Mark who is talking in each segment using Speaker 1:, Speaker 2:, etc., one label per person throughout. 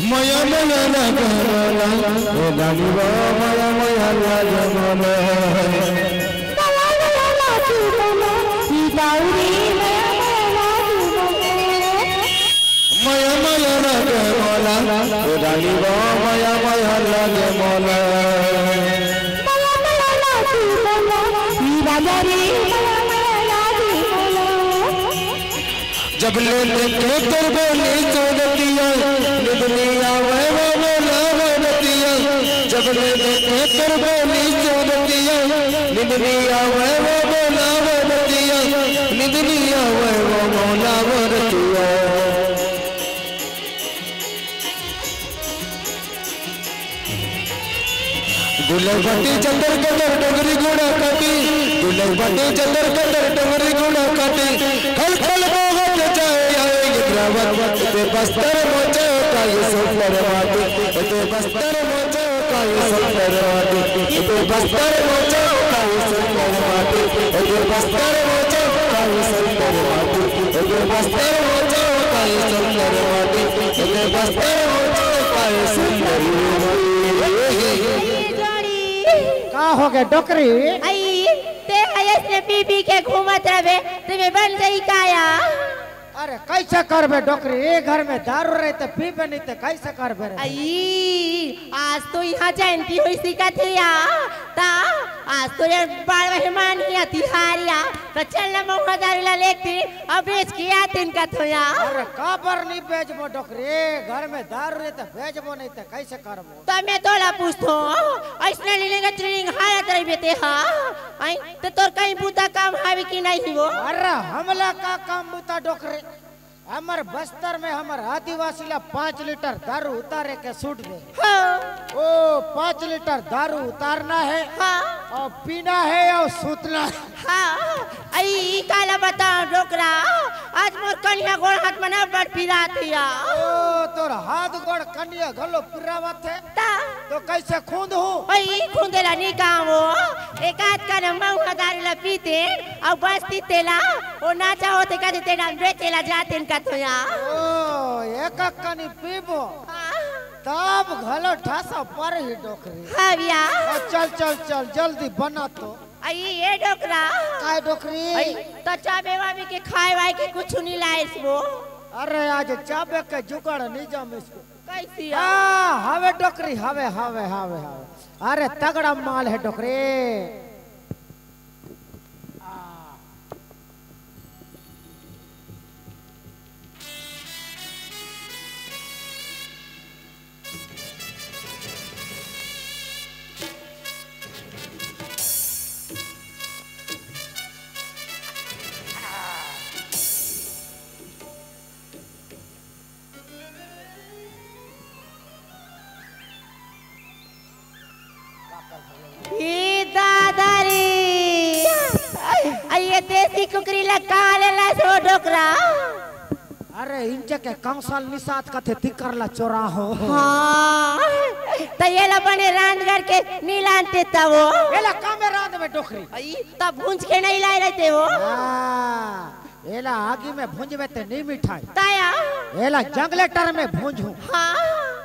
Speaker 1: Maya maya la gamala, elani ba maya maya la gamala. Maya maya la gamala, idauri maya maya la gamala. Maya maya la gamala, elani ba maya maya la gamala. Maya maya la gamala, idauri maya maya la gamala. जब ले लेके तेरे नीचे दिया दुनिया वह बोला बनतिया जब ले लेके तेरे नीचे दिया दुनिया वह बोला बनतिया दुनिया वह बोला बनतिया गुलबटी चंदर कदर डगरी गुड़ा काटी गुलबटी चंदर कदर डगरी गुड़ा काटी खल खल बोगत जाए आएगी द्रावत ते बस्तर मोचे का ये सुंदर वाटी ते बस्तर मोचे का ये सुंदर वाटी ते बस्तर मोचे का ये सुंदर वाटी ते बस्तर मोचे का ये सुंदर वाटी ते बस्तर मोचे का ये सुंदर वाटी ते बस्तर मोचे का ये सुंदर वाटी का हो गया डोकरी
Speaker 2: आई ते हयस ने पी के घूमत रहे तुम्हें बन गई काया
Speaker 3: अरे कैसे करबे डोकरी ए घर में दारू रहते पीबे नहीं ते कैसे करबे रे
Speaker 2: आई आज तो यहाँ जयंती हुई सिका थी या ता आज तो ये बाल मेहमान ही आती हारिया तो चलना मौका दारू ला लेती अब बेच किया तीन का तो या
Speaker 3: अरे काबर नहीं बेचबो डोकरी घर में दारू रहते बेचबो नहीं ते कैसे करबो
Speaker 2: तो मैं तोला पूछतो ऐसने लीलेगा ट्रेनिंग हालत रही बेटे हाँ आई तो तोर कहीं बूता काम हावी की नहीं वो
Speaker 3: अरे हमला का काम बूता डोकरी हमार बस्तर में हमार आदिवासी ला 5 लीटर दारू उतारे के सूट दे
Speaker 2: हाँ
Speaker 3: ओ 5 लीटर दारू उतारना है
Speaker 2: हाँ
Speaker 3: और पीना है और सूतना है
Speaker 2: हाँ आई काला बता डोकरा आज मोर कन्या गोड़ हाथ मना बड़ पिरा थिया
Speaker 3: ओ तोर हाथ गोड़ कन्या गलो पिरावत है
Speaker 2: ता
Speaker 3: तो कैसे खूंद हूँ
Speaker 2: आई खूंदेला नहीं काम वो एक आध का नंबर उधारी ला पीते और बस्ती तेला वो ना चाहो ते का देते ना बेचेला जाते इनका तो या
Speaker 3: ओ एक कनी पीबो तब घलो ठासा पर ही डोकरी
Speaker 2: हाँ भैया
Speaker 3: चल चल चल जल्दी बना तो
Speaker 2: आई ये डोकरा
Speaker 3: काय डोकरी
Speaker 2: आई तो चाबे वाबे के खाए वाए के कुछ नहीं लाए इसको
Speaker 3: अरे आज चाबे के जुगाड़ नहीं जम इसको
Speaker 2: कैसी
Speaker 3: हवे डोकरी हवे हवे हवे हवे अरे तगड़ा माल है डोकरी
Speaker 2: ये देसी कुकरी लगा लेला सो डोकरा
Speaker 3: अरे इंचे के कंसाल निसात का थे तिकरला चोरा हो
Speaker 2: हाँ तो ये ला बने रांधगढ़ के नीलांते तब वो
Speaker 3: ये ला कामे रांध में डोकरी
Speaker 2: तब भूंज के नहीं लाए रहते वो
Speaker 3: ये ला आगी में भूंजवे ते नहीं मिठाई
Speaker 2: ताया
Speaker 3: ये ला जंगलेटर में भूंजू
Speaker 2: हाँ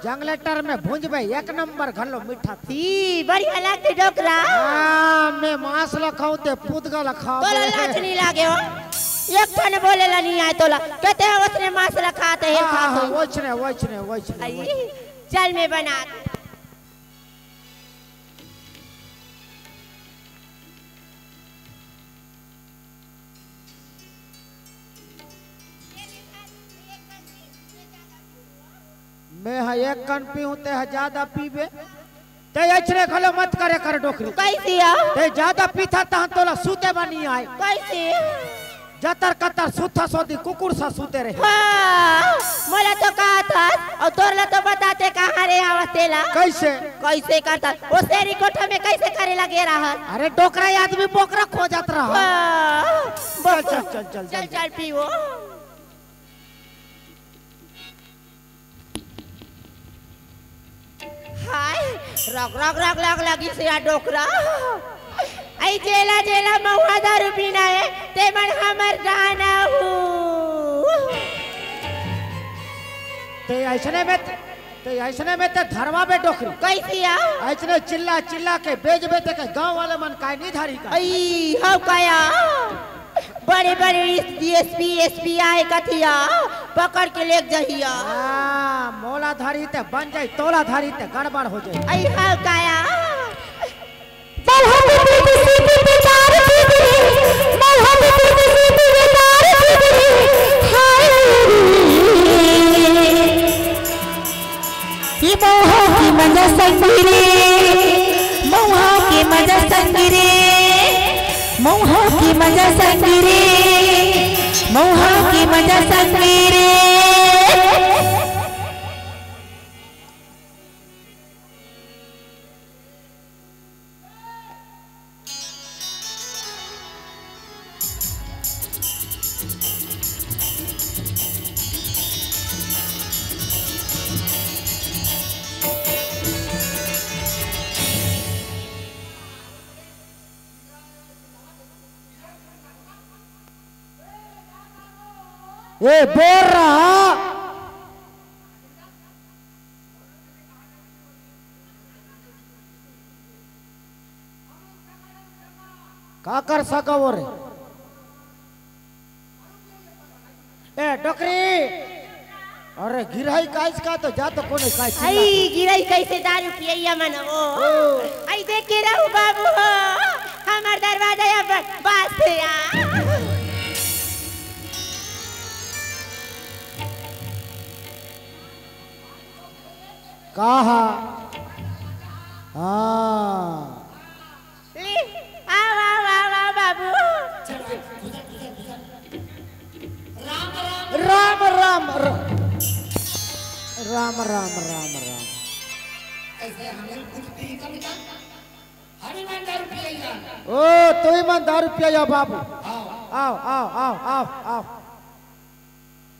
Speaker 3: जंगलेटर में भूंजवे एक नंबर घलो मीठा
Speaker 2: थी बढ़िया लगती डोकरा
Speaker 3: मैं मांस लखाऊं ते पुदगा लखाऊं
Speaker 2: तो लाच नहीं लागे हो एक ठन बोले ला नहीं आए तोला कहते हैं उसने मांस रखाते हैं खाते
Speaker 3: वचने
Speaker 2: चल मैं बना
Speaker 3: मैं हाँ एक कन पीऊं ते ज्यादा पीबे ते अचरे खलो मत करे कर डोकरी
Speaker 2: कैसी
Speaker 3: ते ज्यादा पीथा ता तोला सूते बनी आए
Speaker 2: कैसी
Speaker 3: जतर कतर सूथा सोदी कुकुर सा सूते रहे
Speaker 2: हाँ मोला तो कहा था और तोरला तो बताते कहाँ रे आवतेला
Speaker 3: कैसे
Speaker 2: कैसे करता वो शेरी कोठा में कैसे करे लगे रहा
Speaker 3: अरे डोकरा आदमी बोकरा खो जात रहा चल चल चल चल
Speaker 2: चल चल पियो हाय रग रग रग लग लगी से डोकरा आई जेला जेला महुआ दारू पीना है ते मन हमर गाना हूँ
Speaker 3: ते ऐसने में ते धर्मा बे डोकरी
Speaker 2: कैसी आ
Speaker 3: ऐसने चिल्ला चिल्ला के बेच बेच के गांव वाले मन काय नहीं धारी का
Speaker 2: आई हाउ काया बड़े बड़े डीएसपी एसपी आए कथिया पकड़ के ले जहिया
Speaker 3: मोला धारी ते बन जाए तोला धारी ते गड़बड़ हो जाए
Speaker 2: आई हाउ काया
Speaker 4: की मजा संगिरे मौहा की मजा संगिरे मौहा की मजा संगिरे मौहा की मजा संगिरे
Speaker 3: ए बोल रहा का कर सका वो रे ए डोकरी अरे गिराई काइस का तो जा तो कोने काइस
Speaker 2: आई गिराई कैसे दारू पियैया मन ओ आई देख के रहू बाबू हो हमार दरवाजा या बास थे आ
Speaker 3: कहा हाँ
Speaker 2: ले आओ आओ आओ आओ बाबू
Speaker 3: राम राम राम राम राम राम ओ तू ही मन दारू पिया बाबू आओ आओ आओ आओ आओ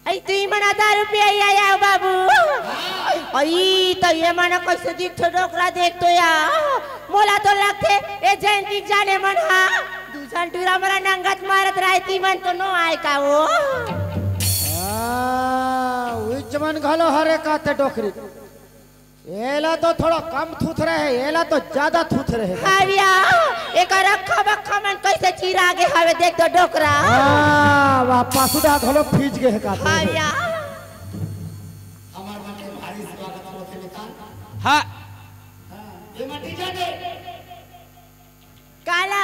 Speaker 2: आई तू ही मना दारू पियैया या बाबू आई तो ये मना कैसे दिख तो डोकरा देख तो या मोला तो लगते ए जयंती जाने मन हा दूसरा टूरा मरा नंगत मारत रहती मन तो नो आए का वो
Speaker 3: उच मन घलो हरे काते डोकरी एला तो थोड़ा कम थूथ रहे एला तो ज्यादा थूथ रहे
Speaker 2: हाविया एक रखा बखा मन कैसे चीरा आगे हवे देख तो डोकरा
Speaker 3: वाह पासुदा घलो फीज के का
Speaker 2: हाविया
Speaker 1: हाँ
Speaker 2: काला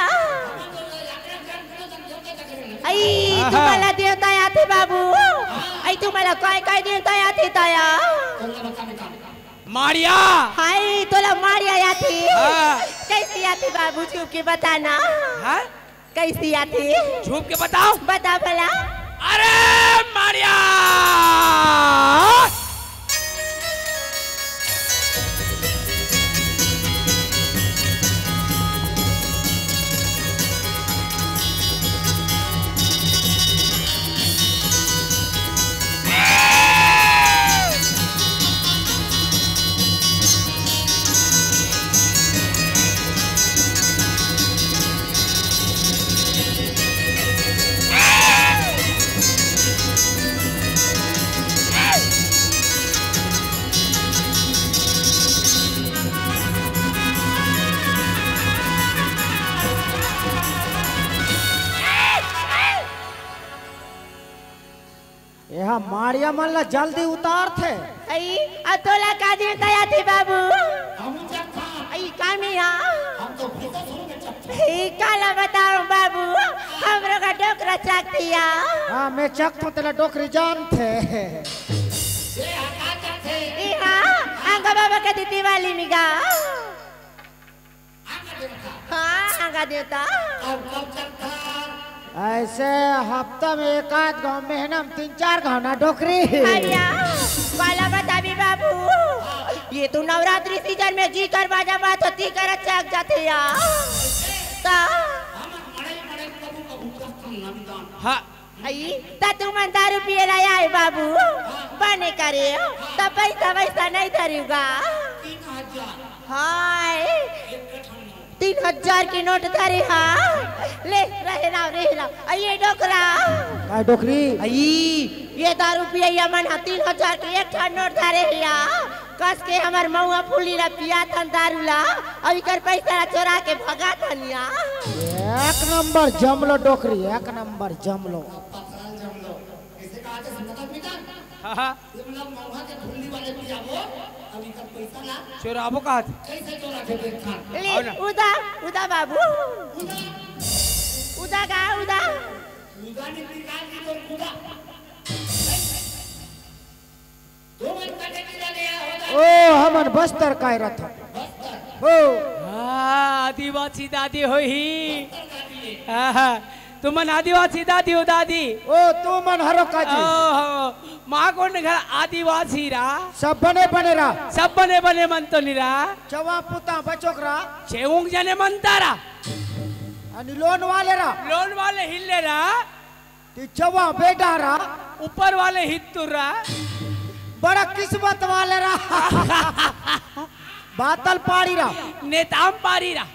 Speaker 2: आई तुम्हाला देवता आते बाबू आई तुम्हाला काय काय देवता आते ताया
Speaker 1: मारिया
Speaker 2: हाय तोला मारिया आती
Speaker 1: हाँ।
Speaker 2: कैसी आती बाबू छुप के बताना
Speaker 1: हाँ
Speaker 2: कैसी आती
Speaker 1: छुप के बताओ
Speaker 2: बता भला
Speaker 1: अरे मारिया
Speaker 3: यहाँ मारिया मन ला जल्दी उतार थे
Speaker 2: आई अतोला का देवता आती बाबू आई कामिया ई काला बताओ बाबू हमरो का डोकरा चाकतिया
Speaker 3: हाँ मैं चक तो तेरा डोकरी जान थे
Speaker 2: ई हां आंगा बाबा का दीदी वाली मिगा हाँ आंगा देवता
Speaker 3: ऐसे हफ्ता में एक आध गाँव महीना में 3-4 गाँव ना डोकरी
Speaker 2: हारिया काला बता भी बाबू ये तो नवरात्रि सीजन में जी कर बाजा बात होती कर चक जाते यार ता
Speaker 5: हाँ
Speaker 2: आई ता तू मन दारू पिए ला आए बाबू बने करे ता पैसा वैसा नहीं धरूगा हाय 3000 की नोट धरे हाँ ले रहे ना ये डोकरा
Speaker 3: काय डोकरी
Speaker 2: आई ये दारू पिया मन 3000 की एक ठन नोट धरे हिया कस के हमर मौआ फूली ला पिया थन दारू ला और इकर पैसा ला चोरा के भगा थनिया
Speaker 3: एक नंबर जमलो डोकरी एक नंबर जमलो
Speaker 5: हाँ हाँ चोराबो कहा
Speaker 2: ले उदा उदा बाबू उदा गा उदा
Speaker 3: ओ हमन बस्तर काय रथ ओ
Speaker 5: आदिवासी दादी हो ही तुमन आदिवासी दादी हो दादी
Speaker 3: ओ तू मन हरो काजी
Speaker 5: माँ को घर आदिवासी रा
Speaker 3: सब बने रा
Speaker 5: सब बने मन तो निरा
Speaker 3: चवा पुता बचोकरा
Speaker 5: चेऊंग जने मनता रा
Speaker 3: अनि लोन वाले
Speaker 5: हिले रा
Speaker 3: ती चवा बेटा रा
Speaker 5: ऊपर वाले हित्तुर रा
Speaker 3: बड़ा किस्मत वाले रा बातल पाड़ी रा
Speaker 5: नेताम पारी रा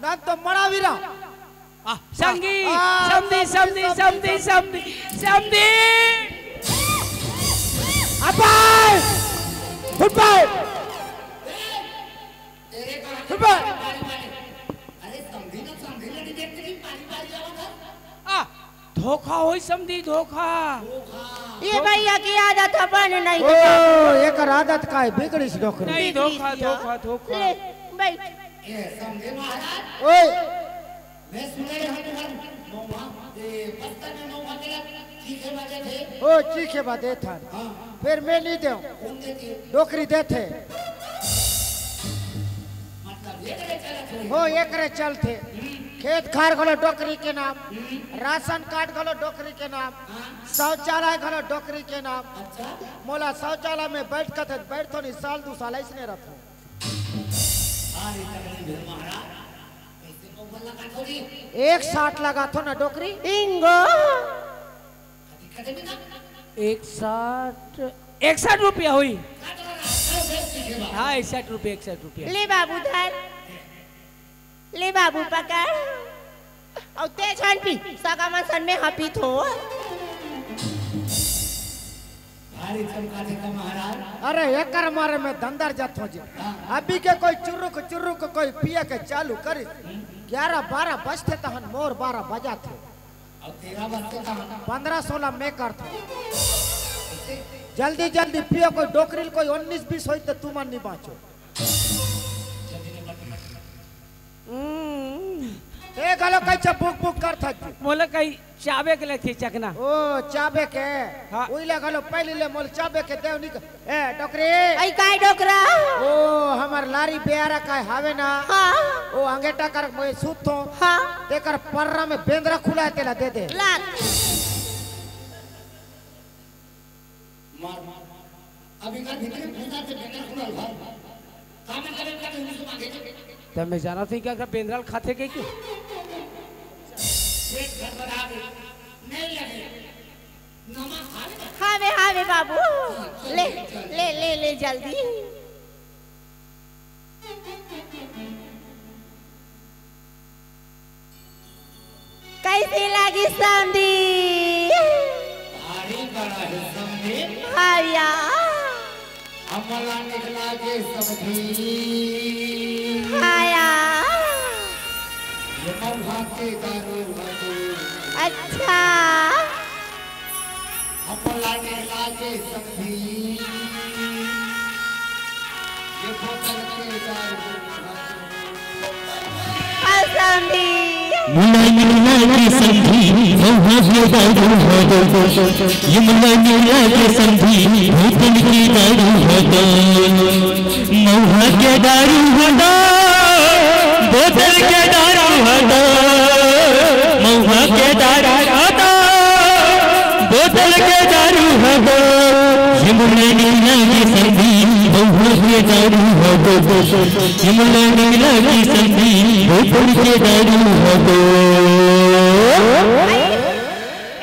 Speaker 3: ना तो मड़ावी रा
Speaker 5: संगी समधी
Speaker 3: अबाय फुटबॉल
Speaker 5: धोखा हो समझी धोखा
Speaker 2: ये भैया की आदत बन नहीं
Speaker 3: ओ एक आदत का है बिगड़ी डोकरी
Speaker 5: नहीं धोखा धोखा धोखा
Speaker 2: ले बैठ
Speaker 6: ये समझे महाराज
Speaker 3: ओए
Speaker 6: मैं सुने यहाँ तुम्हारे मौमा बस्तर में मौमा के चीखे बजे थे
Speaker 3: ओ चीखे बजे था फिर मैं नहीं दे डोकरी देते
Speaker 6: मतलब ये करे चले
Speaker 3: हो एक रे चलते खेत खार गलो डोकरी के नाम राशन कार्ड गलो डोकरी के नाम शौचालय गलो डोकरी के नाम मोला शौचालय में बैठ कर बैठो नहीं साल 2 साल ऐसे रखो एक 60 लगा थो ना डोकरी
Speaker 2: इंगो
Speaker 5: 61 रुपया हुई हाँ 61 रुपया
Speaker 2: ले बाबू धर ले बाबू पकड़ और ते छन पी सगा मन में हपी थो
Speaker 6: भारी चमकाने का महाराज
Speaker 3: अरे एकर मारे में धंधर जात हो जे अभी के कोई चुरुक कोई पिया के चालू करी 11-12 बजते तहन मोर 12 बजा थे
Speaker 6: और 13 बजते का
Speaker 3: 15-16 में कर था जल्दी पियो कोई डोकरी कोई 19-20 होई तो तुम नहीं बाँचो ए गलो कैसे बुक कर था
Speaker 5: मोला कई चाबे के लेके चकना
Speaker 3: ओ चाबे के
Speaker 5: हाँ।
Speaker 3: ओइला गलो पहले ले मोल चाबे के देव निक ए डोकरी
Speaker 2: आई काय डोकरा
Speaker 3: ओ हमर लारी बेयारा का हावे ना
Speaker 2: हाँ
Speaker 3: ओ अंगेटा कर मोए सुतो
Speaker 2: हाँ
Speaker 3: तेकर पर्रा में बेंद्रा खुला है तेला दे दे
Speaker 2: लात
Speaker 6: मार अभी कर भीतर भूसा से बेंदर खुलल घर काम करे का नहीं से मांगे
Speaker 5: तब मैं जाना थी क्या बेंद्राल खाते के क्यों
Speaker 6: पेट घर पर आ गए नहीं लगे नमक
Speaker 2: हावे बाबू ले जल्दी कैसी लगी संदी
Speaker 6: भारी बड़ा है समझे
Speaker 2: हाया
Speaker 6: अमला निकला के समझी
Speaker 2: हाया
Speaker 6: ये मरभा के दारू भगो
Speaker 2: अच्छा
Speaker 6: अमला निकला के समझी ये बोतल के दारू
Speaker 2: संदी
Speaker 1: मुला के संधी भोगे दारू भगो ये मुला के संधी भोतल की दारू भगो मौहा के दारू भगो बोतल के दारू भगो मौहा के दारू भगो बोतल के दारू भगो ये मुला के संधी भोगे दारू भगो ये मुला की संधी बोतल के दारू भगो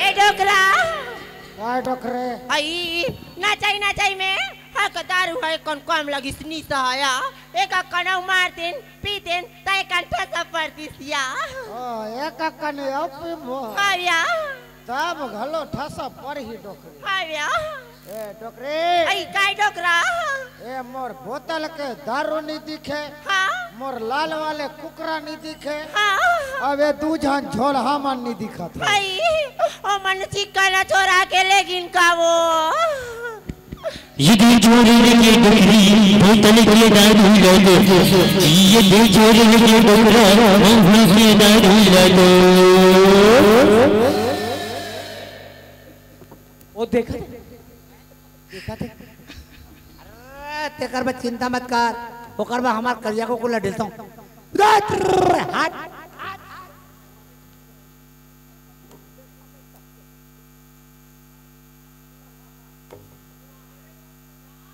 Speaker 2: ए डोकरा
Speaker 3: काय डोकरे
Speaker 2: आई ना चाहिए में हाँ दारू है कौन कम लगी स्नी सहाया एक कनौ मारतीन पीतीन ताई कंठा सब पड़तीसिया
Speaker 3: ओ एक कने अपी मो
Speaker 2: आया
Speaker 3: तब घलो ठसा पर ही डोकरे
Speaker 2: आया
Speaker 3: ए डोकरे
Speaker 2: आई काय डोकरा
Speaker 3: ए मोर बोतल के दारू नहीं दिखे
Speaker 2: हाँ
Speaker 3: मोर लाल वाले कुकरा नहीं दिखे
Speaker 2: हाँ
Speaker 3: अब ये दूजान झोल हामन नहीं दिखा था
Speaker 2: आई ओ मन चिकना चोरा के लेकिन का वो
Speaker 7: ये दिल चोरी के डोकरी बोतल के दारू ला दो ये दिल चोरी के डोकरा महुआ के दारू ला दो
Speaker 5: वो देखा थे
Speaker 8: तेकर में चिंता मत कर ओकर में हमार करिया को कुला ढिलता हूँ हाथ